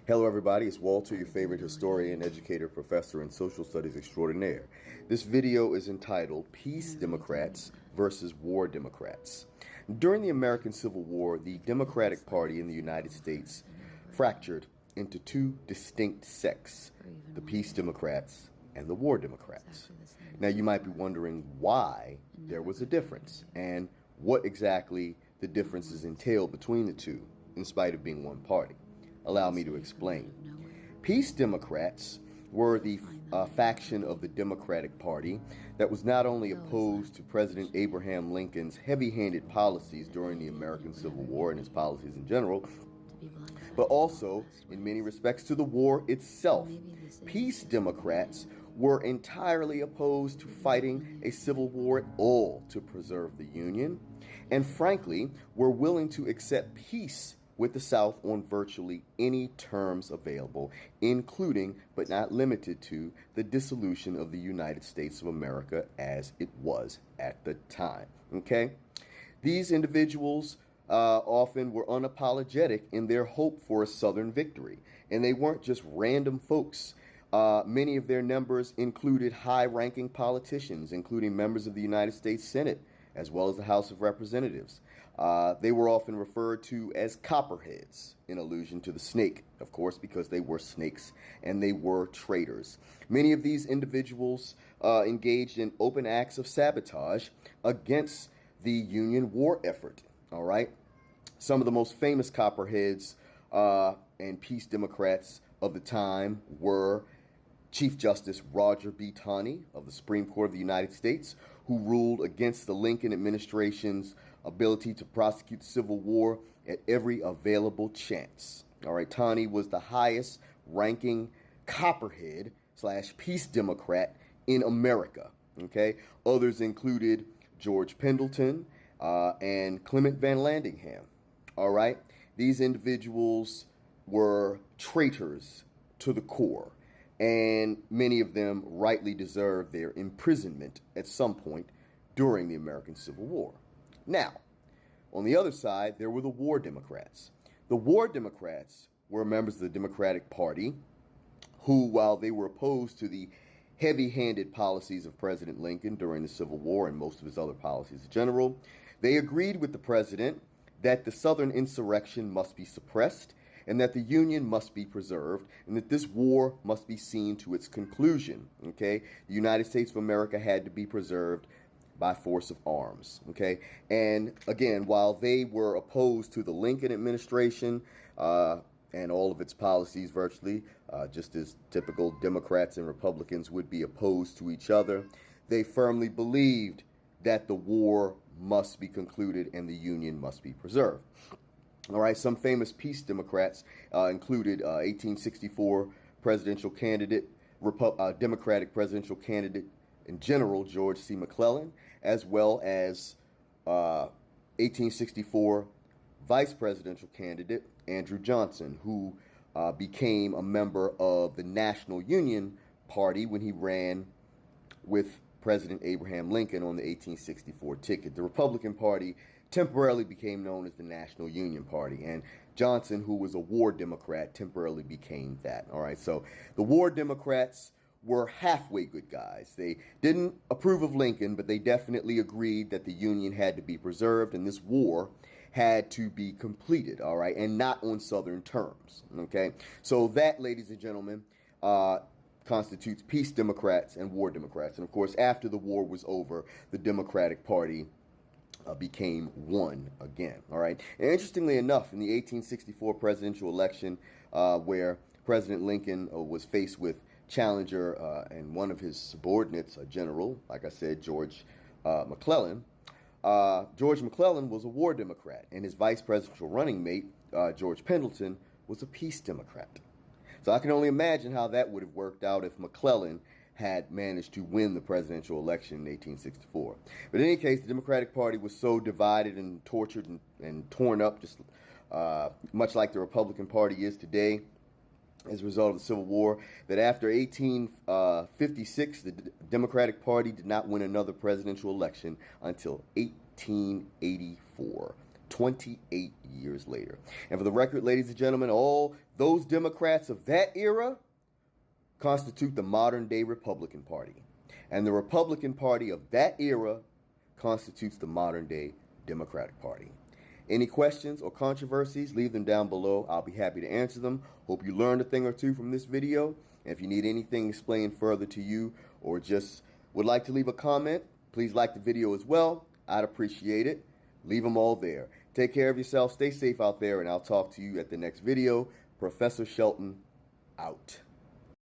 Hello, everybody. It's Walter, your favorite historian, educator, professor, and social studies extraordinaire. This video is entitled Peace Democrats versus War Democrats. During the American Civil War, the Democratic Party in the United States fractured into two distinct sects, the Peace Democrats and the War Democrats. Now, you might be wondering why there was a difference and what exactly the differences entail between the two, in spite of being one party. Allow me to explain. Peace Democrats were the faction of the Democratic Party that was not only opposed to President Abraham Lincoln's heavy-handed policies during the American Civil War and his policies in general, but also, in many respects, to the war itself. Peace Democrats were entirely opposed to fighting a civil war at all to preserve the Union, and frankly, were willing to accept peace with the South on virtually any terms available, including, but not limited to, the dissolution of the United States of America as it was at the time. Okay? These individuals often were unapologetic in their hope for a Southern victory, and they weren't just random folks. Many of their members included high-ranking politicians, including members of the United States Senate, as well as the House of Representatives. They were often referred to as copperheads, in allusion to the snake, of course, because they were snakes and they were traitors. Many of these individuals engaged in open acts of sabotage against the Union war effort. All right. Some of the most famous copperheads and peace Democrats of the time were Chief Justice Roger B. Taney of the Supreme Court of the United States, who ruled against the Lincoln administration's ability to prosecute the Civil War at every available chance. All right, Taney was the highest ranking copperhead / peace Democrat in America. Okay, others included George Pendleton and Clement Van Landingham. All right, these individuals were traitors to the core, and many of them rightly deserved their imprisonment at some point during the American Civil War. Now, on the other side, there were the War Democrats. The War Democrats were members of the Democratic Party who, while they were opposed to the heavy-handed policies of President Lincoln during the Civil War and most of his other policies in general, they agreed with the president that the Southern insurrection must be suppressed and that the Union must be preserved, and that this war must be seen to its conclusion. Okay, the United States of America had to be preserved by force of arms. Okay, and again, while they were opposed to the Lincoln administration and all of its policies virtually, just as typical Democrats and Republicans would be opposed to each other, they firmly believed that the war must be concluded and the Union must be preserved. All right, some famous peace Democrats included 1864 presidential candidate, Democratic presidential candidate in general, George C. McClellan, as well as 1864 vice presidential candidate Andrew Johnson, who became a member of the National Union Party when he ran with President Abraham Lincoln on the 1864 ticket. The Republican Party temporarily became known as the National Union Party, and Johnson, who was a War Democrat, temporarily became that. All right, so the War Democrats were halfway good guys. They didn't approve of Lincoln, but they definitely agreed that the Union had to be preserved and this war had to be completed, all right, and not on Southern terms. Okay, so that, ladies and gentlemen, constitutes peace Democrats and War Democrats. And of course, after the war was over, the Democratic Party became one again. All right. And interestingly enough, in the 1864 presidential election, where President Lincoln was faced with challenger and one of his subordinates, a general, like I said, George McClellan. George McClellan was a War Democrat, and his vice presidential running mate, George Pendleton, was a peace Democrat. So I can only imagine how that would have worked out if McClellan had managed to win the presidential election in 1864. But in any case, the Democratic Party was so divided and tortured and torn up, just much like the Republican Party is today as a result of the Civil War, that after 1856, the Democratic Party did not win another presidential election until 1884. 28 years later. And for the record, ladies and gentlemen, all those Democrats of that era constitute the modern day Republican Party. And the Republican Party of that era constitutes the modern day Democratic Party. Any questions or controversies, leave them down below. I'll be happy to answer them. Hope you learned a thing or two from this video. And if you need anything explained further to you or just would like to leave a comment, please like the video as well. I'd appreciate it. Leave them all there. Take care of yourself. Stay safe out there, and I'll talk to you at the next video. Professor Shelton, out.